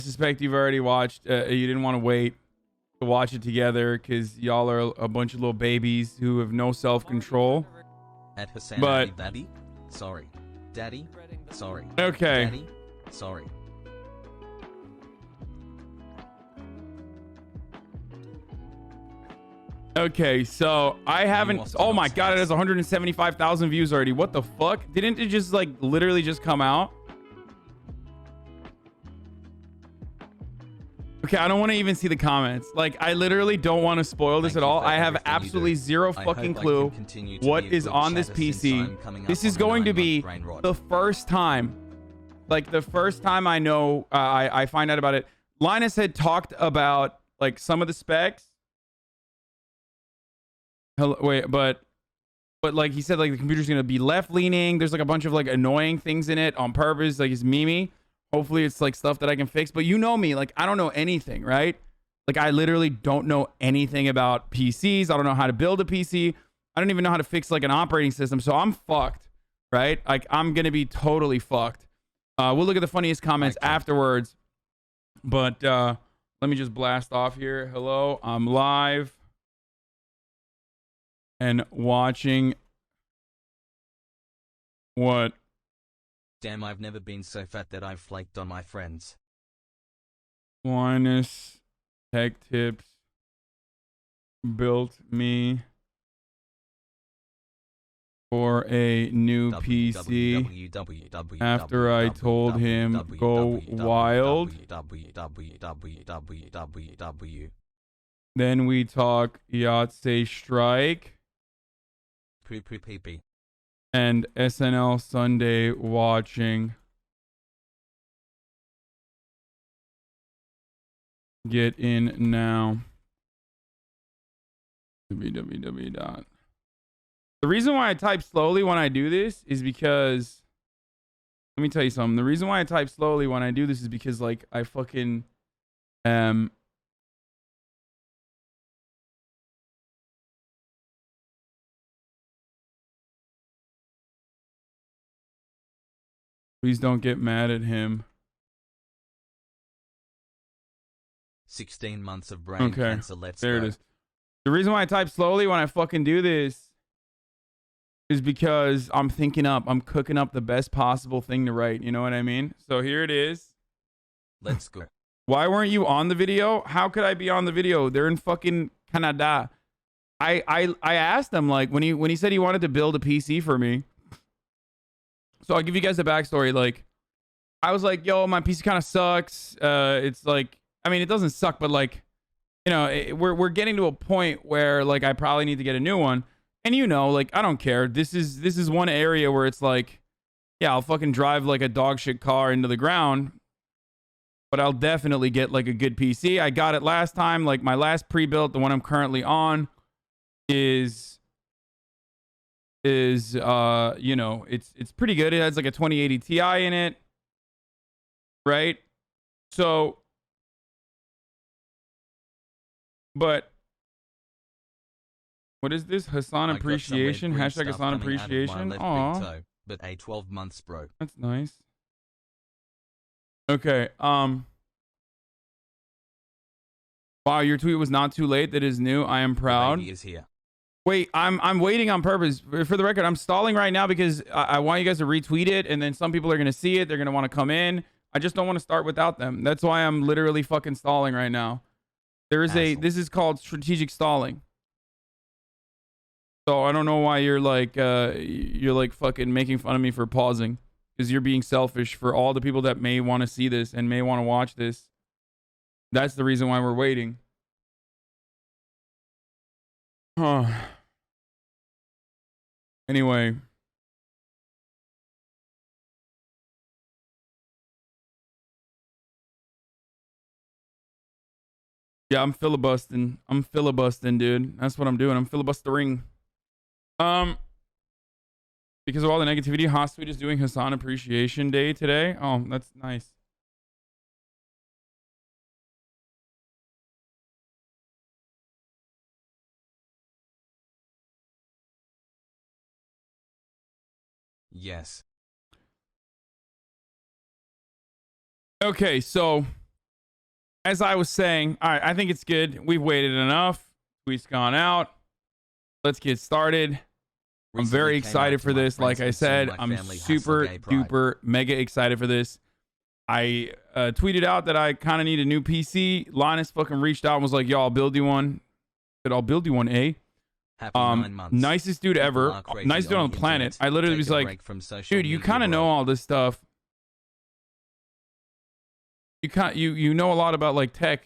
suspect you've already watched. You didn't want to wait to watch it together because y'all are a bunch of little babies who have no self-control. At Hasanabi, But Daddy? Sorry. Daddy? Sorry. okay. Daddy? Sorry. Okay, so I haven't. Oh my god, it has 175,000 views already. What the fuck? Didn't it just like literally just come out? Okay, I don't want to even see the comments. Like, I literally don't want to spoil this at all. I have absolutely zero fucking clue what is on this PC. This is going to be the first time, like the first time I know, I find out about it. Linus had talked about like some of the specs. Hello, wait, but like he said, like the computer's gonna be left leaning. There's like a bunch of like annoying things in it on purpose. Like it's Mimi. Hopefully it's like stuff that I can fix. But you know me, like I don't know anything, right? Like I literally don't know anything about PCs. I don't know how to build a PC. I don't even know how to fix like an operating system. So I'm fucked, right? Like I'm gonna be totally fucked. We'll look at the funniest comments afterwards. But let me just blast off here. Hello, I'm live and watching. What? Damn, I've never been so fat that I've flaked on my friends. Linus Tech Tips built me for a new PC after I told him go wild. Then we talk Yahtzee Strike and SNL Sunday watching. Get in now. www. The reason why I type slowly when I do this is because, let me tell you something. The reason why I type slowly when I do this is because like I fucking please don't get mad at him. 16 months of brain cancer. Let's there go. It is. The reason why I type slowly when I fucking do this is because I'm cooking up the best possible thing to write. You know what I mean? So here it is. Let's go. Why weren't you on the video? How could I be on the video? They're in fucking Canada. I asked him like when he said he wanted to build a PC for me. So I'll give you guys a backstory. Like I was like, yo, my PC kind of sucks. It's like, I mean, it doesn't suck, but like, you know, we're getting to a point where like I probably need to get a new one. And you know, like I don't care. This is one area where it's like, yeah, I'll fucking drive like a dog shit car into the ground, but I'll definitely get like a good PC. I got it last time. Like my last pre-built, the one I'm currently on, is you know, it's pretty good. It has like a 2080 Ti in it, right? So, but what is this? Hasan Appreciation? Hashtag Hasan Appreciation. Aw. But a 12 months, bro. That's nice. Okay. Wow, your tweet was not too late. That is new. I am proud. The lady is here. Wait, I'm waiting on purpose. For the record, I'm stalling right now because I want you guys to retweet it, and then some people are gonna see it. They're gonna want to come in. I just don't want to start without them. That's why I'm literally fucking stalling right now. There is this is called strategic stalling. So I don't know why you're like fucking making fun of me for pausing, because you're being selfish for all the people that may want to see this and may want to watch this. That's the reason why we're waiting. Huh. Anyway. Yeah, I'm filibustering. I'm filibustering, dude. That's what I'm doing. I'm filibustering. Because of all the negativity, Hossweet is doing Hasan Appreciation Day today. Oh, that's nice. Yes. Okay, so as I was saying, all right, I think it's good. We've waited enough. Tweet's gone out. Let's get started. I'm very excited for this. Like I said, I'm super duper mega excited for this. I tweeted out that I kind of need a new PC. Linus fucking reached out and was like, yo, I'll build you one. I said, I'll build you one, eh? Happy 9 months. Nicest dude ever. Nicest dude on the planet. I literally was like, dude, you kind of know all this stuff. You know a lot about like tech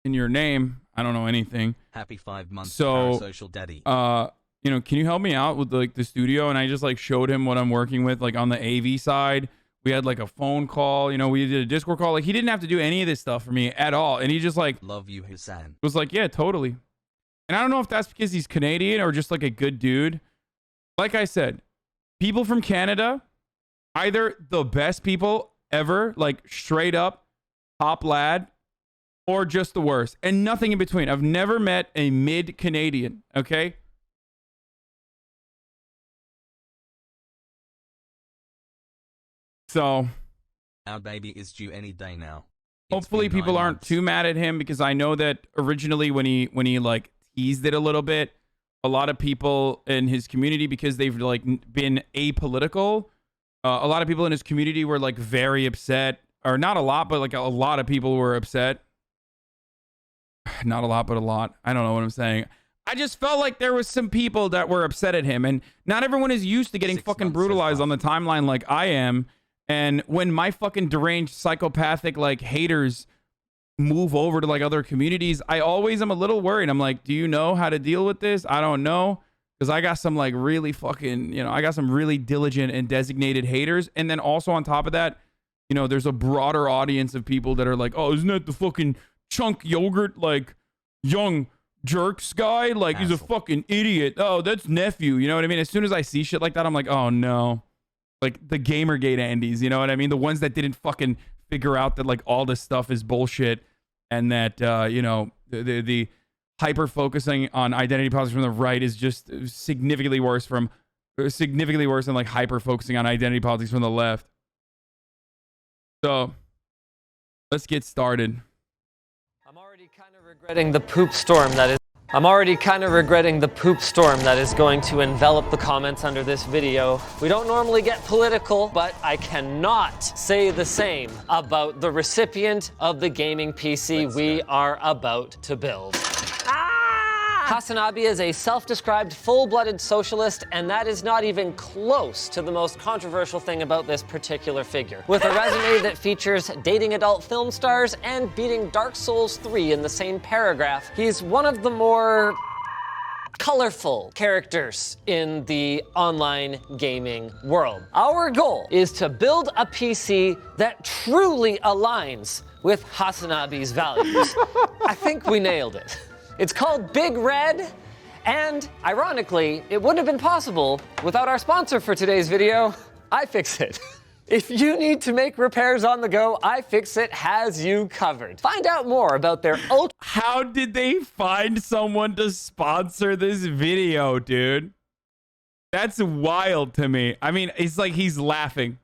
in your name. I don't know anything. Happy 5 months. So, social daddy. You know, can you help me out with like the studio? And I just like showed him what I'm working with, like on the AV side. We had like a phone call, you know, we did a Discord call. Like he didn't have to do any of this stuff for me at all. And he just like love you, Hasan. Was like, yeah, totally. And I don't know if that's because he's Canadian or just like a good dude. Like I said, people from Canada, either the best people ever, like straight up top lad, or just the worst, and nothing in between. I've never met a mid Canadian. Okay. So, our baby is due any day now. Hopefully people aren't too mad at him, because I know that originally when he like teased it a little bit, a lot of people in his community, because they've like been apolitical, a lot of people in his community were like very upset, or not a lot, but like a lot of people were upset. Not a lot, but a lot. I don't know what I'm saying. I just felt like there was some people that were upset at him, and not everyone is used to getting fucking brutalized on the timeline like I am. And when my fucking deranged psychopathic like haters move over to like other communities, I always am a little worried. I'm like, do you know how to deal with this? I don't know, because I got some like really fucking, you know, I got some really diligent and designated haters. And then also on top of that, you know, there's a broader audience of people that are like, oh, isn't that the fucking chunk yogurt like young jerks guy? Like he's a fucking idiot. Oh, that's nephew. You know what I mean? As soon as I see shit like that, I'm like, oh no. Like the Gamergate Andes, you know what I mean? The ones that didn't fucking figure out that like all this stuff is bullshit, and that you know, the hyper focusing on identity politics from the right is just significantly worse than like hyper focusing on identity politics from the left. So let's get started. I'm already kind of regretting the poop storm that is going to envelop the comments under this video. We don't normally get political, but I cannot say the same about the recipient of the gaming PC we are about to build. Hasanabi is a self-described full-blooded socialist, and that is not even close to the most controversial thing about this particular figure. With a resume that features dating adult film stars and beating Dark Souls 3 in the same paragraph, he's one of the more colorful characters in the online gaming world. Our goal is to build a PC that truly aligns with Hasanabi's values. I think we nailed it. It's called Big Red, and ironically, it wouldn't have been possible without our sponsor for today's video, iFixit. If you need to make repairs on the go, iFixit has you covered. Find out more about their How did they find someone to sponsor this video, dude? That's wild to me. I mean, it's like he's laughing.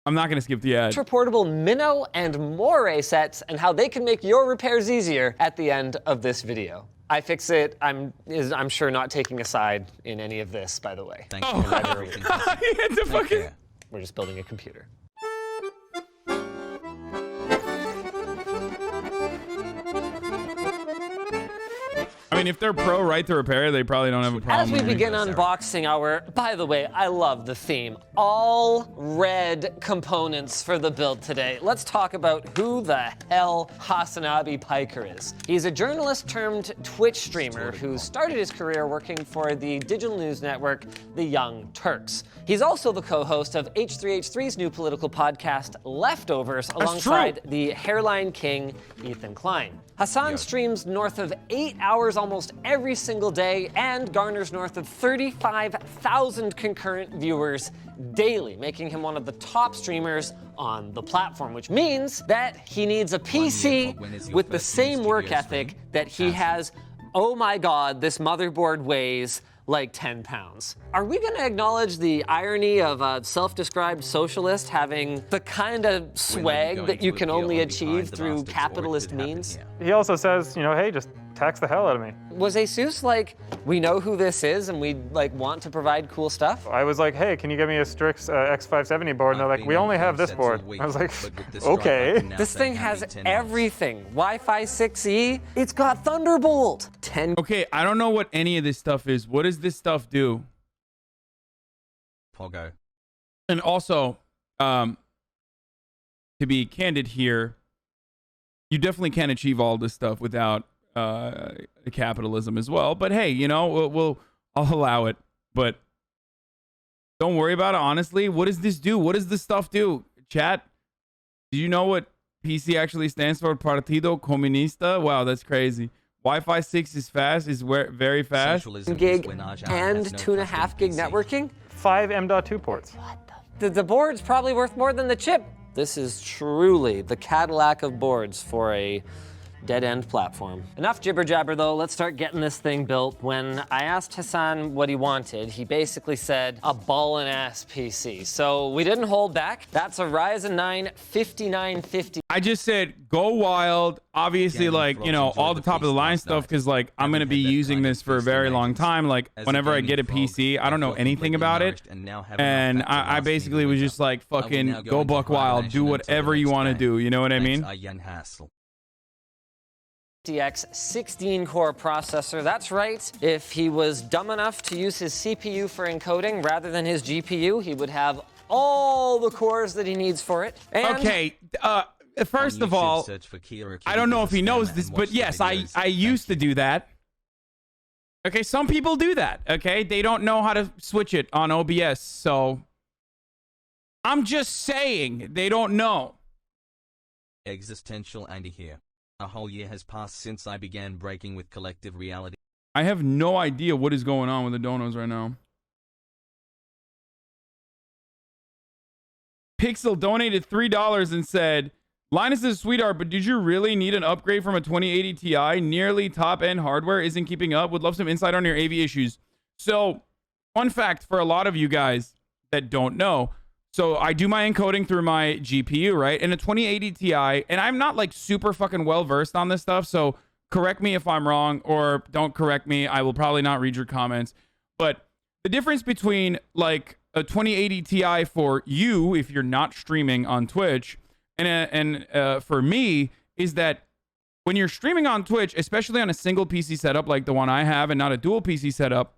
I'm not going to skip the ad. Ultra-portable Minnow and Moray sets, and how they can make your repairs easier at the end of this video. iFixit, I'm sure not taking a side in any of this, by the way. Thank you for everything. We're just building a computer. I mean, if they're pro right to repair, they probably don't have a problem. As we begin unboxing our, by the way, I love the theme, all red components for the build today. Let's talk about who the hell Hasanabi Piker is. He's a journalist turned Twitch streamer who started his career working for the digital news network, The Young Turks. He's also the co-host of H3H3's new political podcast, Leftovers, alongside the Hairline King, Ethan Klein. Hasan streams north of 8 hours almost every single day and garners north of 35,000 concurrent viewers daily, making him one of the top streamers on the platform, which means that he needs a PC with the same work ethic that he has, oh my god, this motherboard weighs like 10 pounds. Are we gonna acknowledge the irony of a self-described socialist having the kind of swag that you can only achieve through capitalist means? He also says, you know, hey, just tax the hell out of me. Was Jesus like, we know who this is and we like want to provide cool stuff? I was like, hey, can you get me a Strix X570 board? And they're like, we only have this board. I was like, okay. This thing has everything. Wi-Fi 6E, it's got Thunderbolt. 10. Okay, I don't know what any of this stuff is. What does this stuff do? Pogo. And also, to be candid here, you definitely can't achieve all this stuff without capitalism as well. But hey, you know, I'll allow it. But don't worry about it. Honestly, what does this do? What does this stuff do? Chat, do you know what PC actually stands for? Partido Comunista? Wow, that's crazy. Wi-Fi 6 is fast, is very fast. Gig and 2.5 gig networking. 5 M.2 ports. The board's probably worth more than the chip. This is truly the Cadillac of boards for a dead-end platform. Enough jibber-jabber though, let's start getting this thing built. When I asked Hasan what he wanted, he basically said a ballin'-ass PC. So we didn't hold back. That's a Ryzen 9 5950. I just said go wild. Obviously, like, you know, all the top of the line stuff, because like I'm gonna be using this for a very long time. Like whenever I get a PC, I don't know anything about it, and I basically was just like, fucking go buck wild, do whatever you want to do. You know what I mean? DX 16-core processor. That's right. If he was dumb enough to use his CPU for encoding rather than his GPU, he would have all the cores that he needs for it. And okay, first of all, I don't know if he knows this, but yes, I used to do that. Okay, some people do that, okay? They don't know how to switch it on OBS, so I'm just saying they don't know. Existential Andy here. A whole year has passed since I began breaking with collective reality. I have no idea what is going on with the donos right now. Pixel donated $3 and said, Linus is a sweetheart, but did you really need an upgrade from a 2080 Ti? Nearly top-end hardware isn't keeping up. Would love some insight on your AV issues. So, fun fact for a lot of you guys that don't know. So I do my encoding through my GPU, right? And a 2080 Ti, and I'm not like super fucking well versed on this stuff, so correct me if I'm wrong, or don't correct me. I will probably not read your comments. But the difference between like a 2080 Ti for you, if you're not streaming on Twitch, and for me, is that when you're streaming on Twitch, especially on a single PC setup like the one I have and not a dual PC setup,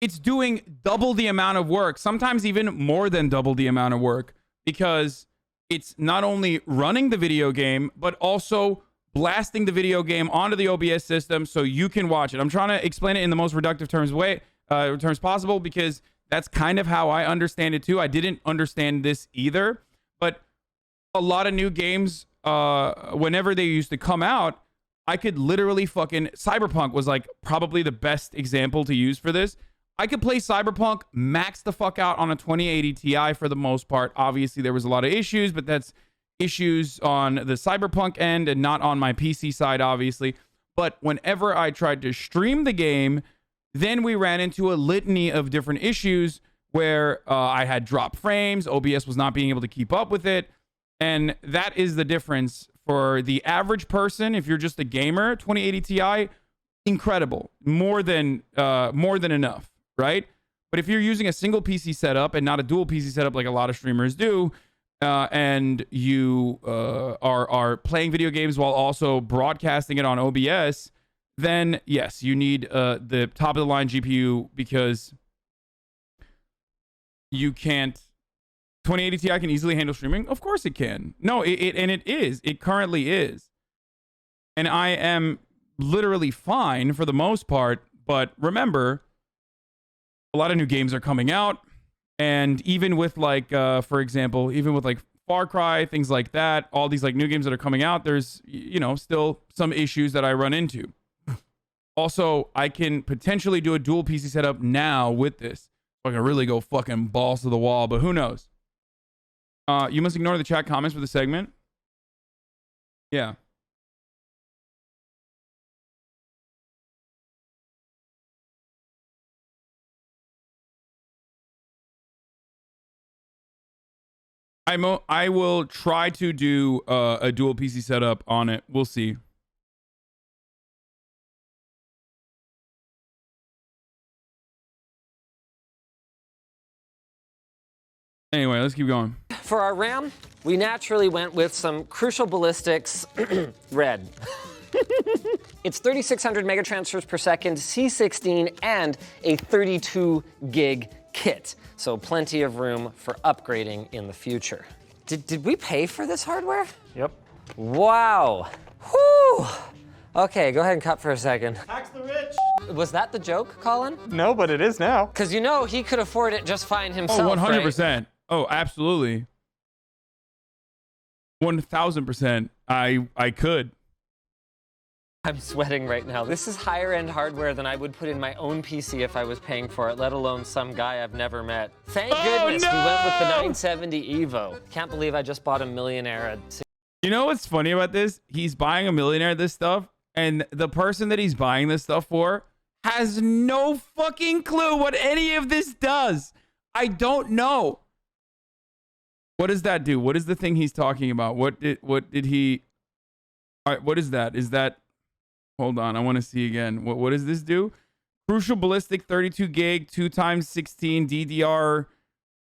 it's doing double the amount of work, sometimes even more than double the amount of work, because it's not only running the video game, but also blasting the video game onto the OBS system so you can watch it. I'm trying to explain it in the most reductive terms possible, because that's kind of how I understand it too. I didn't understand this either, but a lot of new games, whenever they used to come out, I could literally fucking... Cyberpunk was like probably the best example to use for this. I could play Cyberpunk, max the fuck out on a 2080 Ti for the most part. Obviously, there was a lot of issues, but that's issues on the Cyberpunk end and not on my PC side, obviously. But whenever I tried to stream the game, then we ran into a litany of different issues where I had dropped frames, OBS was not being able to keep up with it. And that is the difference for the average person. If you're just a gamer, 2080 Ti, incredible. More than enough. Right? But if you're using a single PC setup and not a dual PC setup like a lot of streamers do, and you are playing video games while also broadcasting it on OBS, then yes, you need the top of the line GPU, because you can't... 2080 Ti can easily handle streaming? Of course it can. No, it currently is. And I am literally fine for the most part, but remember, a lot of new games are coming out, and even with like, for example, even with like Far Cry, things like that, all these like new games that are coming out, there's, you know, still some issues that I run into. Also, I can potentially do a dual PC setup now with this. I can really go fucking balls to the wall, but who knows? You must ignore the chat comments for the segment. Yeah. I will try to do a dual PC setup on it. We'll see. Anyway, let's keep going. For our RAM, we naturally went with some Crucial Ballistics red. It's 3,600 megatransfers per second, C16, and a 32 gig kit. So plenty of room for upgrading in the future. Did we pay for this hardware? Yep. Wow. Whew. Okay, go ahead and cut for a second. Tax the rich. Was that the joke, Colin? No, but it is now. Because you know he could afford it just fine himself. Oh, 100%. Right? Oh, absolutely. 1,000%. I could. I'm sweating right now. This is higher end hardware than I would put in my own PC if I was paying for it, let alone some guy I've never met. Thank goodness we went with the 970 Evo. Can't believe I just bought a millionaire at... You know what's funny about this? He's buying a millionaire this stuff, and the person that he's buying this stuff for has no fucking clue what any of this does. I don't know. What does that do? What is the thing he's talking about? What did he... All right, what is that? Is that... Hold on, I want to see again. What does this do? Crucial Ballistic 32 gig, 2x16 DDR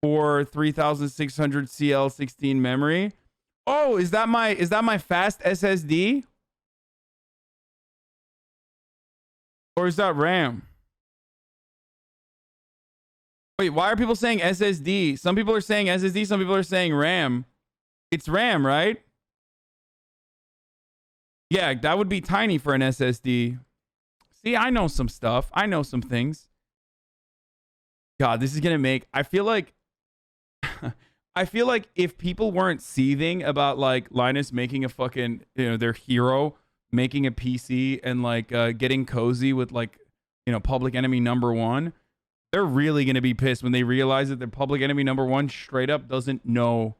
for 3600 CL16 memory. Oh, is that my fast SSD? Or is that RAM? Wait, why are people saying SSD? Some people are saying SSD, some people are saying RAM. It's RAM, right? Yeah, that would be tiny for an SSD. See, I know some stuff. I know some things. God, this is going to make... I feel like if people weren't seething about like Linus making a fucking, their hero making a PC and like getting cozy with like, Public Enemy #1, they're really going to be pissed when they realize that the Public Enemy #1 straight up doesn't know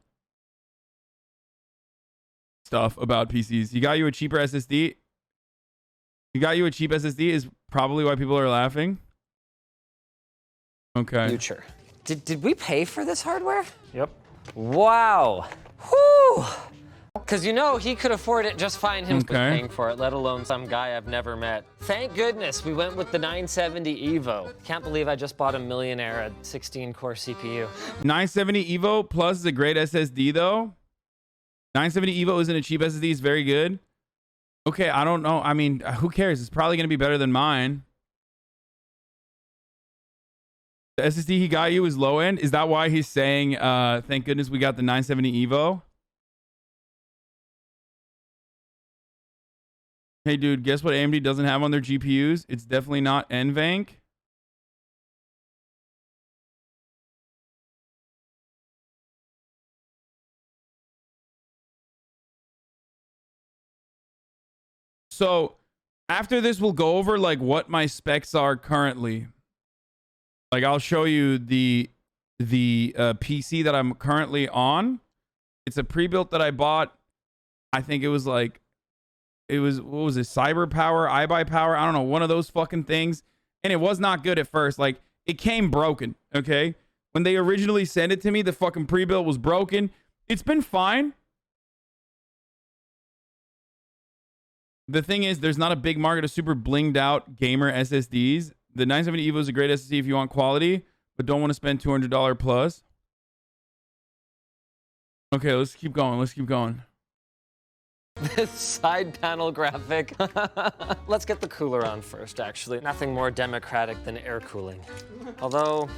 stuff about PCs. He got you a cheaper SSD. He got you a cheap SSD is probably why people are laughing. Okay. Future. Did we pay for this hardware? Yep. Wow. Whew. Because you know he could afford it just fine himself paying for it, let alone some guy I've never met. Thank goodness we went with the 970 Evo. Can't believe I just bought a millionaire at 16-core CPU. 970 Evo plus is a great SSD though. 970 Evo isn't a cheap SSD. It's very good. Okay, I don't know. I mean, who cares? It's probably going to be better than mine. The SSD he got you is low end. Is that why he's saying, thank goodness we got the 970 Evo? Hey, dude, guess what AMD doesn't have on their GPUs? It's definitely not NVENC. So after this, we'll go over like what my specs are currently. Like I'll show you the PC that I'm currently on. It's a pre-built that I bought. I think it was like, what was it? Cyber Power, iBuy Power. I don't know, one of those fucking things. And it was not good at first. Like it came broken. Okay. When they originally sent it to me, the fucking pre-built was broken. It's been fine. The thing is, there's not a big market of super blinged out gamer SSDs. The 970 Evo is a great SSD if you want quality, but don't want to spend $200 plus. Okay, let's keep going. Let's keep going. This side panel graphic. Let's get the cooler on first, actually. Nothing more democratic than air cooling. Although,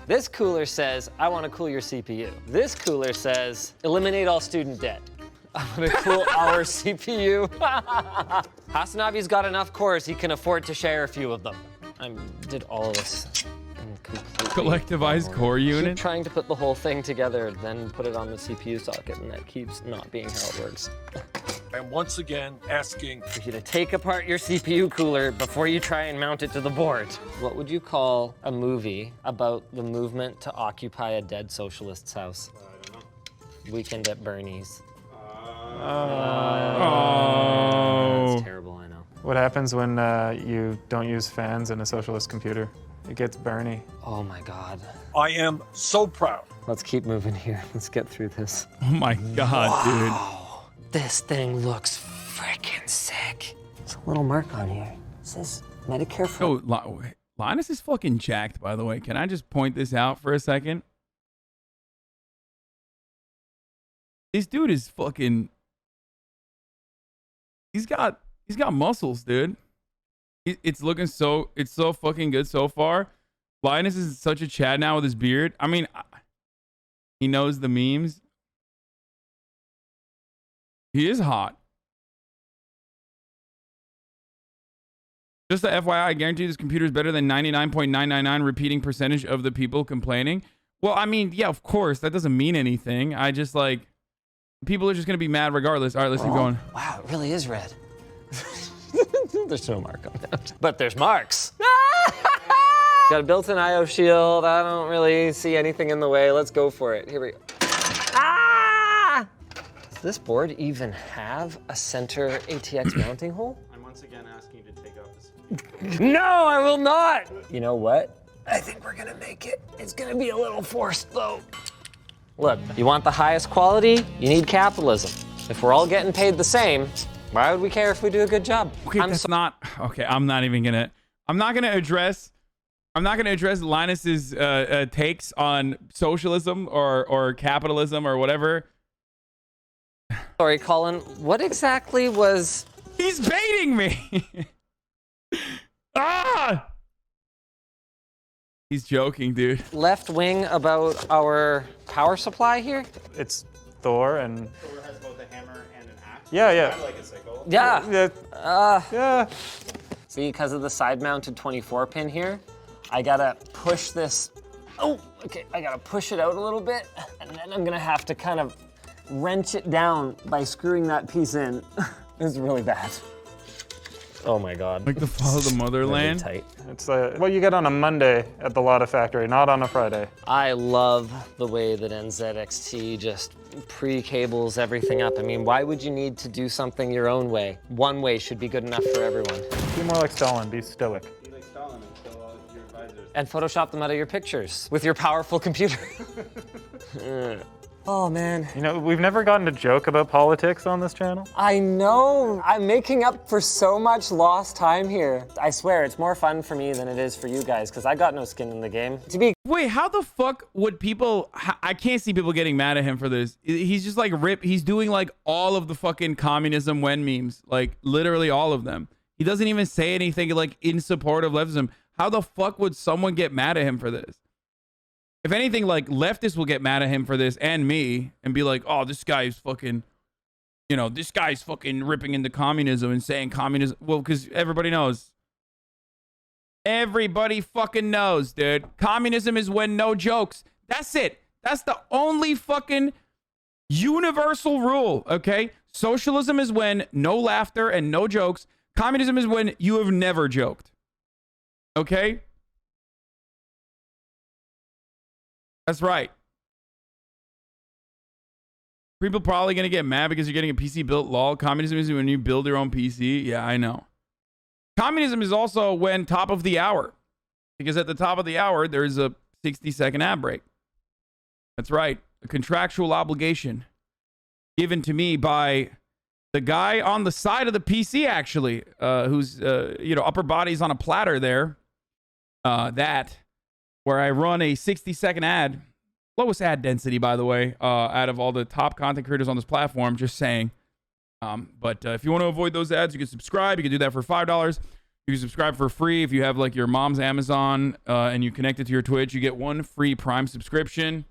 this cooler says, I want to cool your CPU. This cooler says, eliminate all student debt. I'm gonna cool our CPU. Hasanabi's got enough cores, he can afford to share a few of them. I did all of this in completely collectivized core unit. Keep trying to put the whole thing together, then put it on the CPU socket, and that keeps not being how it works. I'm once again asking for you to take apart your CPU cooler before you try and mount it to the board. What would you call a movie about the movement to occupy a dead socialist's house? I don't know. Weekend at Bernie's. Oh. That's terrible, I know. What happens when you don't use fans in a socialist computer? It gets Bernie. Oh my God. I am so proud. Let's keep moving here. Let's get through this. Oh my God, dude. This thing looks freaking sick. There's a little mark on here. It says Medicare for... Oh, Linus is fucking jacked, by the way. Can I just point this out for a second? This dude is fucking... He's got muscles, dude. It's so fucking good so far. Linus is such a Chad now with his beard. I mean, he knows the memes. He is hot. Just a FYI, I guarantee this computer is better than 99.999 repeating percentage of the people complaining. Well, I mean, yeah, of course. That doesn't mean anything. I just like... People are just going to be mad regardless. All right, let's keep going. Wow, it really is red. There's no mark on that. But there's marks. Got a built-in IO shield. I don't really see anything in the way. Let's go for it. Here we go. Ah! Does this board even have a center ATX mounting hole? I'm once again asking you to take out this. No, I will not. You know what? I think we're gonna make it. It's gonna be a little forced though. Look, you want the highest quality? You need capitalism. If we're all getting paid the same, why would we care if we do a good job? Okay, that's not okay. I'm not gonna address Linus's takes on socialism or capitalism or whatever. Sorry, Colin. What exactly was... He's baiting me. Ah! He's joking, dude. Left wing about our power supply here? It's Thor and... Thor has both a hammer and an axe. Yeah. Like a sickle. Yeah. Yeah. See, because of the side-mounted 24 pin here, I gotta push this. Oh, okay. I gotta push it out a little bit, and then I'm gonna have to kind of wrench it down by screwing that piece in. It's really bad. Oh my God. Like the Fall of the Motherland. Really tight. It's what you get on a Monday at the Lotta Factory, not on a Friday. I love the way that NZXT just pre-cables everything up. I mean, why would you need to do something your own way? One way should be good enough for everyone. Be more like Stalin, be stoic. Be like Stalin and kill all your advisors. And Photoshop them out of your pictures with your powerful computer. Oh man. You know, we've never gotten to joke about politics on this channel. I know. I'm making up for so much lost time here. I swear, it's more fun for me than it is for you guys, because I got no skin in the game. Wait, how the fuck would people... I can't see people getting mad at him for this. He's just like he's doing like all of the fucking communism when memes. Like literally all of them. He doesn't even say anything like in support of leftism. How the fuck would someone get mad at him for this? If anything, like, leftists will get mad at him for this and me and be like, oh, this guy's fucking, you know, this guy's fucking ripping into communism and saying communism. Well, because everybody knows. Everybody fucking knows, dude. Communism is when no jokes. That's it. That's the only fucking universal rule, okay? Socialism is when no laughter and no jokes. Communism is when you have never joked. Okay? That's right. People probably going to get mad because you're getting a PC built. Lol. Communism is when you build your own PC. Yeah, I know. Communism is also when top of the hour. Because at the top of the hour, there's a 60-second ad break. That's right. A contractual obligation given to me by the guy on the side of the PC, actually, who's, upper body's on a platter there. Where I run a 60-second ad. Lowest ad density, by the way, out of all the top content creators on this platform, just saying. But if you want to avoid those ads, you can subscribe. You can do that for $5. You can subscribe for free. If you have like your mom's Amazon and you connect it to your Twitch, you get one free Prime subscription.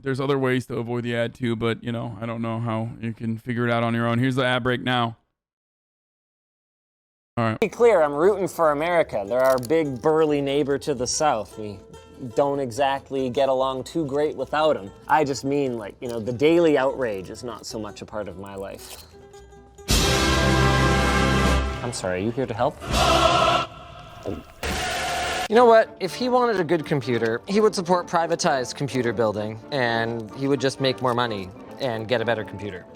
There's other ways to avoid the ad too, but you know, I don't know how you can figure it out on your own. Here's the ad break now. All right. To be clear, I'm rooting for America. They're our big burly neighbor to the south. We don't exactly get along too great without them. I just mean, like, you know, the daily outrage is not so much a part of my life. I'm sorry, are you here to help? Oh. You know what? If he wanted a good computer, he would support privatized computer building, and he would just make more money and get a better computer.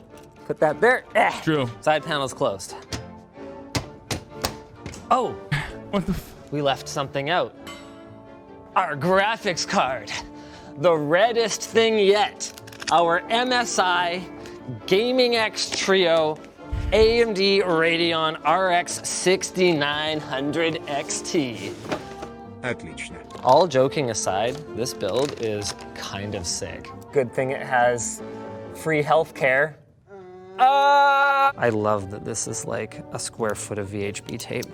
Put that there. True. Side panel's closed. Oh, What the? we left something out. Our graphics card. The reddest thing yet. Our MSI Gaming X Trio AMD Radeon RX 6900 XT. Отлично. All joking aside, this build is kind of sick. Good thing it has free healthcare. I love that this is like a square foot of VHB tape.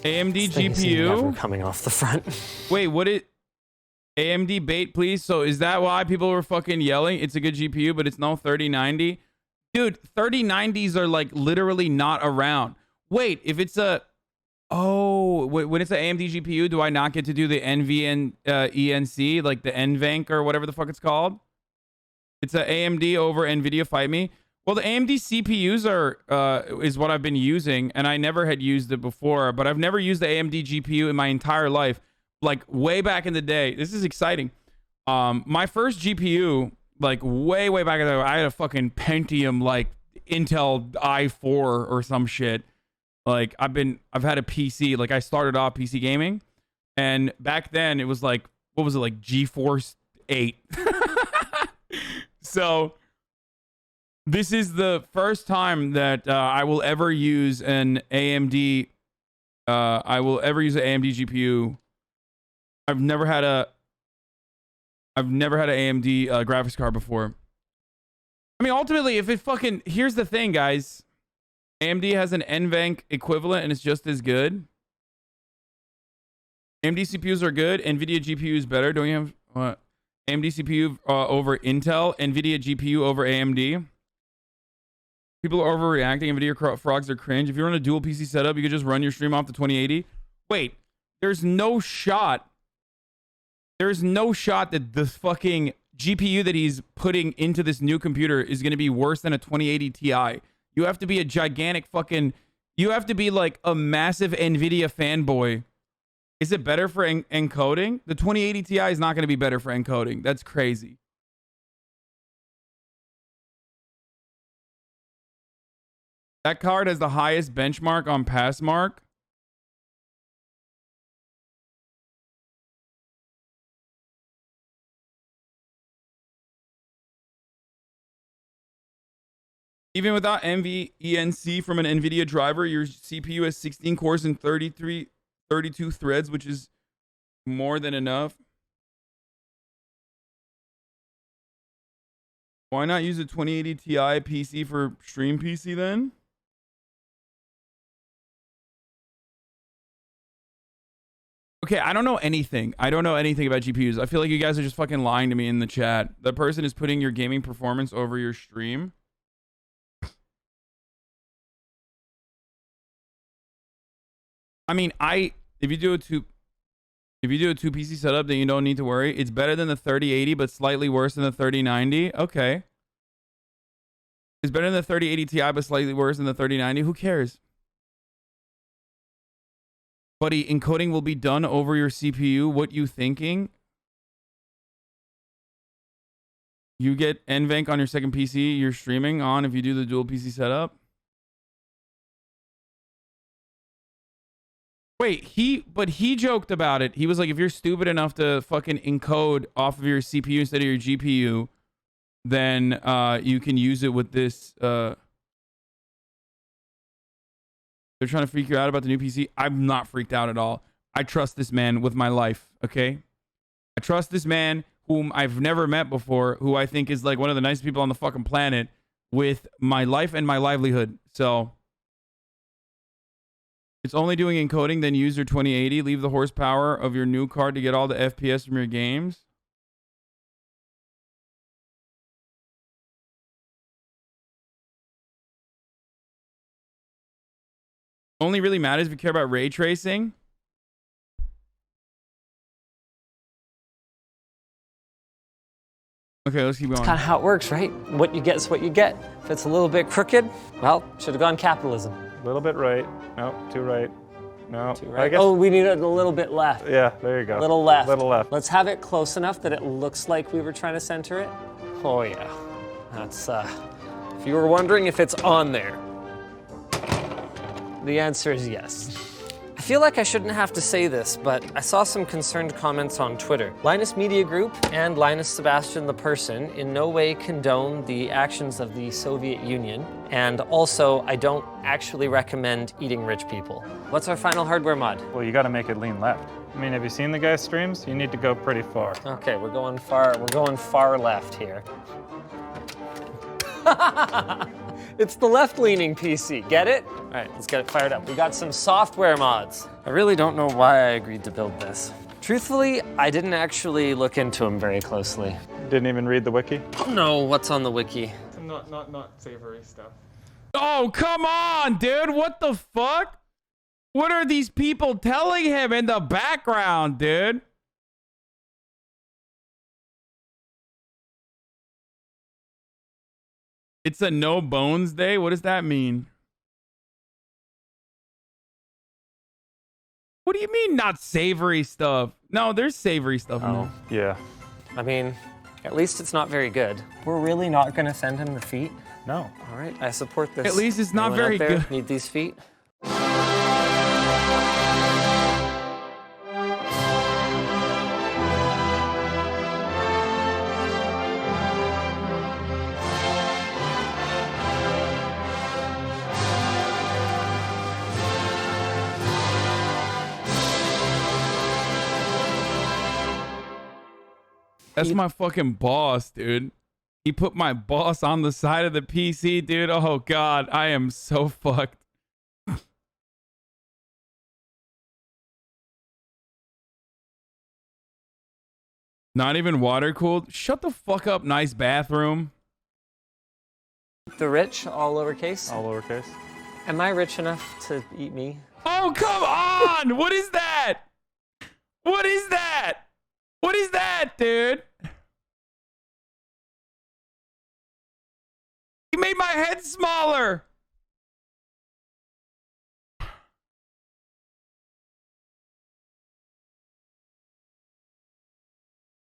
AMD This thing is never GPU. coming off the front. Wait, what it? AMD bait, please. So is that why people were fucking yelling? It's a good GPU, but it's no 3090. Dude, 3090s are like literally not around. Wait, if it's a when it's an AMD GPU, do I not get to do the NVN ENC, like the NVENC or whatever the fuck it's called? It's a AMD over NVIDIA, fight me. Well, the AMD CPUs is what I've been using, and I never had used it before, but I've never used the AMD GPU in my entire life, like way back in the day. This is exciting. My first GPU, like way back in the day, I had a fucking Pentium, like Intel i4 or some shit. Like I've had a PC, like I started off PC gaming, and back then it was like, what was it, like GeForce 8. So this is the first time that I will ever use an AMD. I will ever use an AMD GPU. I've never had an AMD graphics card before. I mean, ultimately, if it fucking, here's the thing, guys. AMD has an NVENC equivalent, and it's just as good. AMD CPUs are good. NVIDIA GPU is better. Don't you have what? AMD CPU over Intel. NVIDIA GPU over AMD. People are overreacting. NVIDIA frogs are cringe. If you're on a dual PC setup, you could just run your stream off the 2080. Wait, there's no shot. There's no shot that the fucking GPU that he's putting into this new computer is going to be worse than a 2080 Ti. You have to be a gigantic fucking... You have to be like a massive NVIDIA fanboy. Is it better for encoding? The 2080 Ti is not going to be better for encoding. That's crazy. That card has the highest benchmark on Passmark. Even without NVENC from an NVIDIA driver, your CPU has 16 cores and 32 threads, which is more than enough. Why not use a 2080 Ti PC for stream PC then? Okay, I don't know anything. I don't know anything about GPUs. I feel like you guys are just fucking lying to me in the chat. The person is putting your gaming performance over your stream. I mean, if you do a two PC setup, then you don't need to worry. It's better than the 3080, but slightly worse than the 3090. Okay. It's better than the 3080 Ti, but slightly worse than the 3090. Who cares? Buddy, encoding will be done over your CPU. What you thinking? You get NVENC on your second PC you're streaming on if you do the dual PC setup. Wait, he joked about it. He was like, if you're stupid enough to fucking encode off of your CPU instead of your GPU, then you can use it with this. They're trying to freak you out about the new PC. I'm not freaked out at all. I trust this man with my life, okay? I trust this man whom I've never met before, who I think is like one of the nicest people on the fucking planet, with my life and my livelihood. So it's only doing encoding, then use your 2080. Leave the horsepower of your new card to get all the FPS from your games. Only really matters if you care about ray tracing. Okay, let's keep going. That's kind of how it works, right? What you get is what you get. If it's a little bit crooked, well, should have gone capitalism. A little bit right. No, too right. No. Too right. I guess, Oh, we need it a little bit left. yeah, there you go. A little left. Little left. Let's have it close enough that it looks like we were trying to center it. Oh yeah, that's. If You were wondering if it's on there. The answer is yes. I feel like I shouldn't have to say this, but I saw some concerned comments on Twitter. Linus Media Group and Linus Sebastian the person in no way condone the actions of the Soviet Union, and also I don't actually recommend eating rich people. What's our final hardware mod? Well, you got to make it lean left. I mean, have you seen the guy's streams? You need to go pretty far. Okay, we're going far left here. It's the left-leaning PC, get it? All right, let's get it fired up. We got some software mods. I really don't know why I agreed to build this. Truthfully, I didn't actually look into them very closely. Didn't even read the wiki? No, what's on the wiki? Not savory stuff. Oh, come on, dude. What the fuck? What are these people telling him in the background, dude? It's a no bones day? What does that mean? What do you mean not savory stuff? No, there's savory stuff in there. Yeah. I mean, at least it's not very good. We're really not gonna send him the feet? No. All right, I support this. At least it's not Anyone very out there good. Need these feet? That's my fucking boss, dude. He put my boss on the side of the PC, dude. Oh, God. I am so fucked. Not even water cooled. Shut the fuck up, nice bathroom. The rich, all lowercase. All lowercase. Am I rich enough to eat me? Oh, come on. What is that? What is that? What is that, dude? He made my head smaller.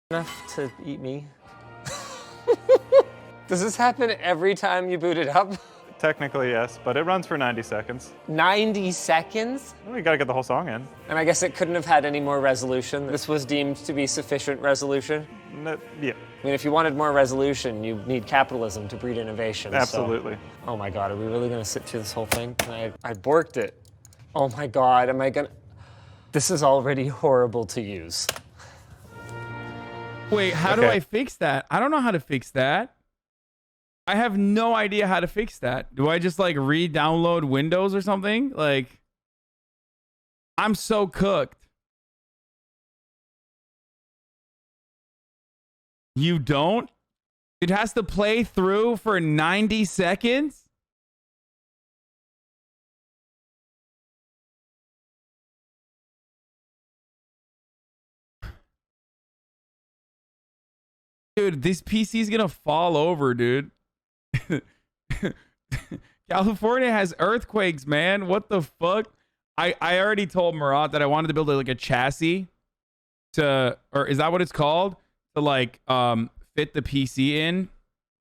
Enough to eat me? Does this happen every time you boot it up? Technically, yes, but it runs for 90 seconds. 90 seconds? We gotta get the whole song in. And I guess it couldn't have had any more resolution. This was deemed to be sufficient resolution. Yeah, I mean, if you wanted more resolution, you need capitalism to breed innovation. so- absolutely. Oh my God, are we really gonna sit through this whole thing? I borked it. Oh my God, am I gonna? This is already horrible to use. Wait, how do I fix that? I don't know how to fix that. I have no idea how to fix that. Do I just like re-download Windows or something? Like, I'm so cooked. You don't? It has to play through for 90 seconds? Dude, this PC is gonna fall over, dude. California has earthquakes, man. What the fuck? I already told Murat that I wanted to build like a chassis to, or is that what it's called? To like fit the PC in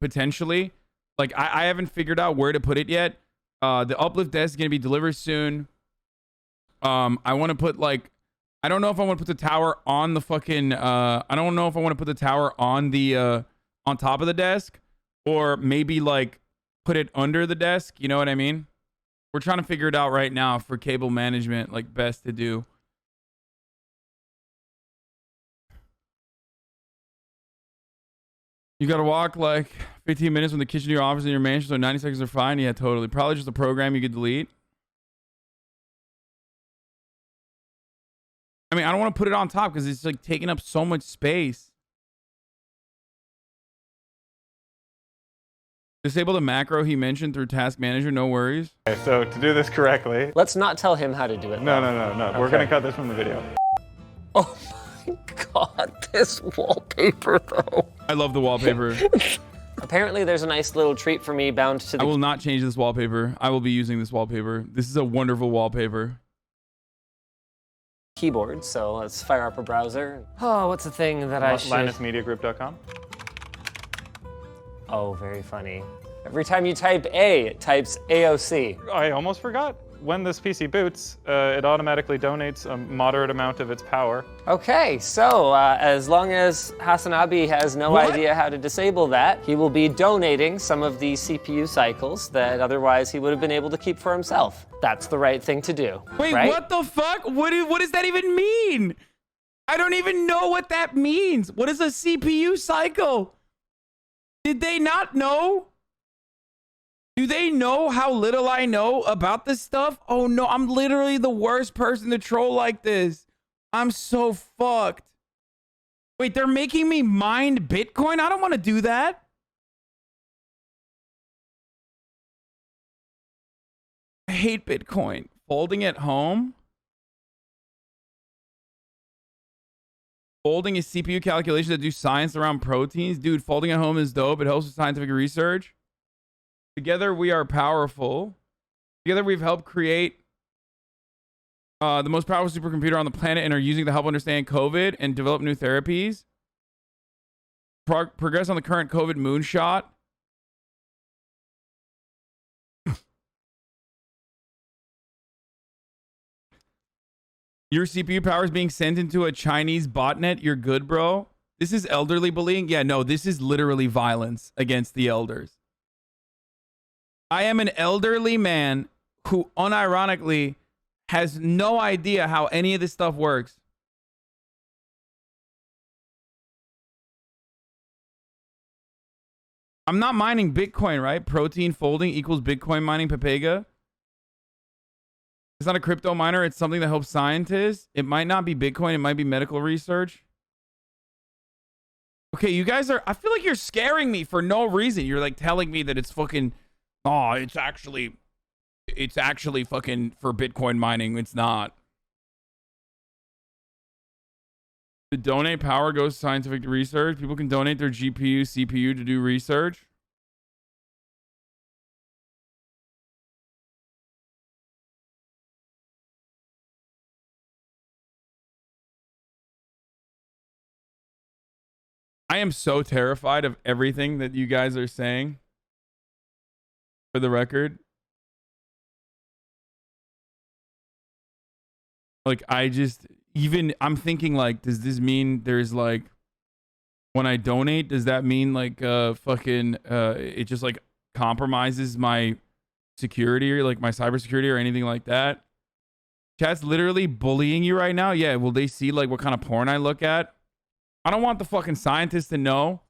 potentially. Like I haven't figured out where to put it yet. The uplift desk is gonna be delivered soon. I want to put like, I don't know if I want to put the tower on the fucking I don't know if I want to put the tower on the on top of the desk, or maybe like put it under the desk, you know what I mean? We're trying to figure it out right now for cable management, like best to do. You gotta walk like 15 minutes from the kitchen to your office in your mansion, so 90 seconds are fine. Yeah, totally. Probably just a program you could delete. I mean, I don't want to put it on top because it's like taking up so much space. Disable the macro he mentioned through Task Manager, no worries. Okay, so to do this correctly. Let's not tell him how to do it. No. though. We're gonna cut this from the video. Oh my God, this wallpaper though. I love the wallpaper. Apparently there's a nice little treat for me bound to I the will not change this wallpaper. I will be using this wallpaper. This is a wonderful wallpaper. keyboard, so let's fire up a browser. Oh, what's the thing that I should... LinusMediaGroup.com. Oh, very funny. Every time you type A, it types AOC. I almost forgot. When this PC boots, it automatically donates a moderate amount of its power. Okay, so as long as Hasanabi has no idea how to disable that, he will be donating some of the CPU cycles that otherwise he would have been able to keep for himself. That's the right thing to do. Wait, right? what the fuck? What does that even mean? I don't even know what that means. What is a CPU cycle? Did they not know? Do they know how little I know about this stuff? Oh no, I'm literally the worst person to troll like this. I'm so fucked. Wait, they're making me mine Bitcoin? I don't want to do that. I hate Bitcoin. Folding at home? Folding is CPU calculations that do science around proteins? Dude, folding at home is dope. It helps with scientific research. Together we are powerful. Together we've helped create the most powerful supercomputer on the planet and are using it to help understand COVID and develop new therapies. Progress on the current COVID moonshot. Your CPU power is being sent into a Chinese botnet. You're good, bro. This is elderly bullying? Yeah, no, this is literally violence against the elders. I am an elderly man who unironically has no idea how any of this stuff works. I'm not mining Bitcoin, right? Protein folding equals Bitcoin mining, Pepega. It's not a crypto miner. It's something that helps scientists. It might not be Bitcoin. It might be medical research. Okay, you guys are... I feel like you're scaring me for no reason. You're like telling me that it's fucking... Oh, it's actually fucking for Bitcoin mining. It's not. The donate power goes to scientific research. People can donate their GPU, CPU to do research. I am so terrified of everything that you guys are saying. For the record. Like, I'm thinking, like, does this mean there's, like, when I donate, does that mean, like, it just, like, compromises my security or, like, my cybersecurity or anything like that? Chat's literally bullying you right now? Yeah, will they see, like, what kind of porn I look at? I don't want the fucking scientists to know.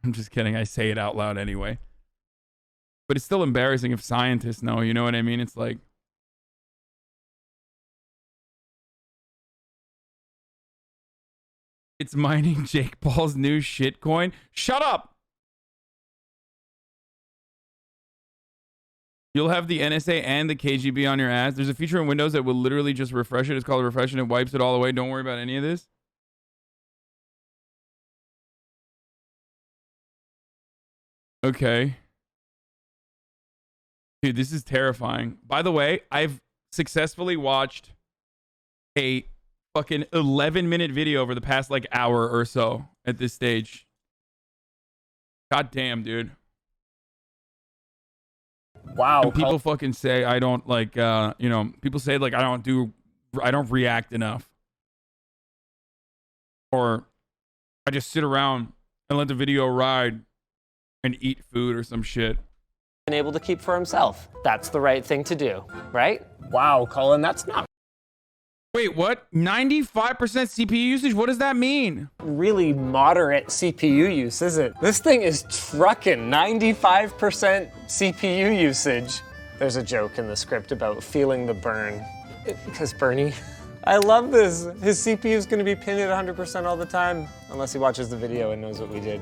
I'm just kidding. I say it out loud anyway. But it's still embarrassing if scientists know, you know what I mean? It's like... It's mining Jake Paul's new shitcoin. Shut up! You'll have the NSA and the KGB on your ass. There's a feature in Windows that will literally just refresh it. It's called refresh and it wipes it all away. Don't worry about any of this. Okay. Dude, this is terrifying. By the way, I've successfully watched a fucking 11-minute video over the past, like, hour or so at this stage. God damn, dude. Wow. And people fucking say I don't, like, you know, people say, like, I don't react enough. Or I just sit around and let the video ride and eat food or some shit. Been able to keep for himself. That's the right thing to do, right? Wow, Colin, that's not Wait, what? 95% CPU usage? What does that mean? really moderate CPU use, is it? This thing is trucking 95% CPU usage. There's a joke in the script about feeling the burn. Because Bernie, I love this. His CPU is going to be pinned at 100% all the time, unless he watches the video and knows what we did.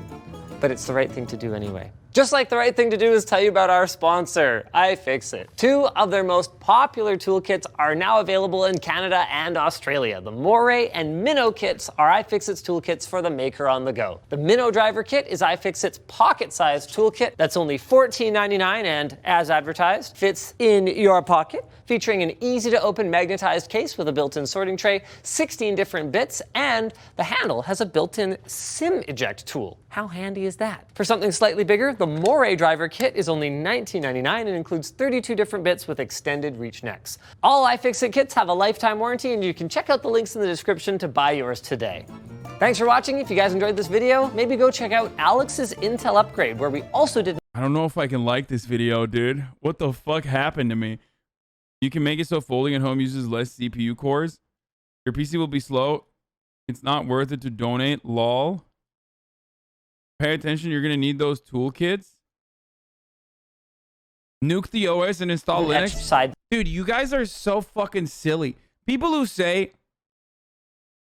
But it's the right thing to do anyway. Just like the right thing to do is tell you about our sponsor, iFixit. Two of their most popular toolkits are now available in Canada and Australia. The Moray and Minnow kits are iFixit's toolkits for the maker on the go. The Minnow Driver kit is iFixit's pocket-sized toolkit that's only $14.99 and, as advertised, fits in your pocket, featuring an easy-to-open magnetized case with a built-in sorting tray, 16 different bits, and the handle has a built-in SIM eject tool. How handy is that? For something slightly bigger, the the Moray driver kit is only $19.99 and includes 32 different bits with extended reach necks. All iFixit kits have a lifetime warranty, and you can check out the links in the description to buy yours today. Thanks for watching. If you guys enjoyed this video, maybe go check out Alex's Intel upgrade, where we also did... I don't know if I can like this video, dude. What the fuck happened to me? You can make it so folding at home uses less CPU cores. Your PC will be slow. It's not worth it to donate. Lol. Pay attention. You're going to need those toolkits. Nuke the OS and install Linux. Dude, you guys are so fucking silly. People who say,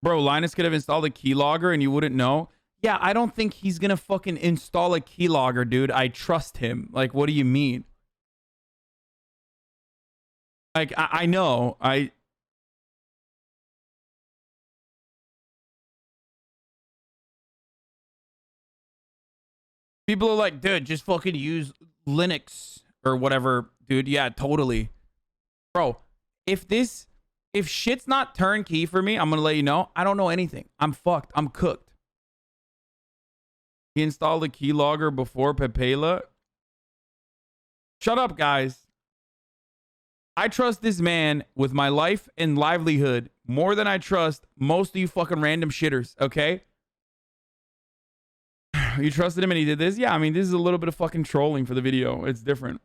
bro, Linus could have installed a keylogger and you wouldn't know. Yeah, I don't think he's going to fucking install a keylogger, dude. I trust him. Like, what do you mean? Like, I know. People are like, dude, just fucking use Linux or whatever. Dude, yeah, totally. Bro, if shit's not turnkey for me, I'm going to let you know. I don't know anything. I'm fucked. I'm cooked. He installed a keylogger before Pepela. Shut up, guys. I trust this man with my life and livelihood more than I trust most of you fucking random shitters, okay? You trusted him and he did this? Yeah, I mean, this is a little bit of fucking trolling for the video. It's different.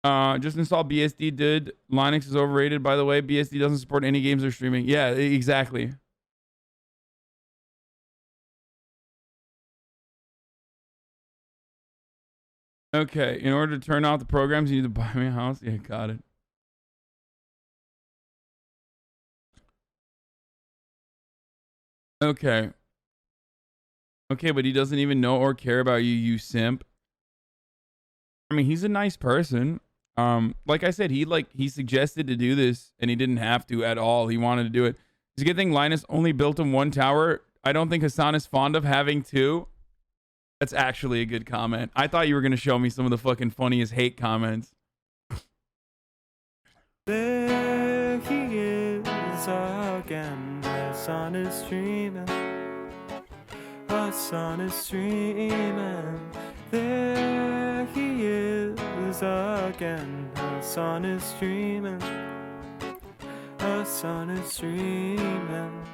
Just install BSD, dude. Linux is overrated, by the way. BSD doesn't support any games or streaming. Yeah, exactly. Okay, in order to turn off the programs, you need to buy me a house. Yeah, got it. Okay. Okay, but he doesn't even know or care about you, you simp. I mean, he's a nice person. Like I said, he suggested to do this and he didn't have to at all. He wanted to do it. It's a good thing Linus only built him one tower. I don't think Hasan is fond of having two. That's actually a good comment. I thought you were going to show me some of the fucking funniest hate comments. There he is again. The sun is streaming. The sun is streaming. There he is again. The sun is streaming. The sun is streaming.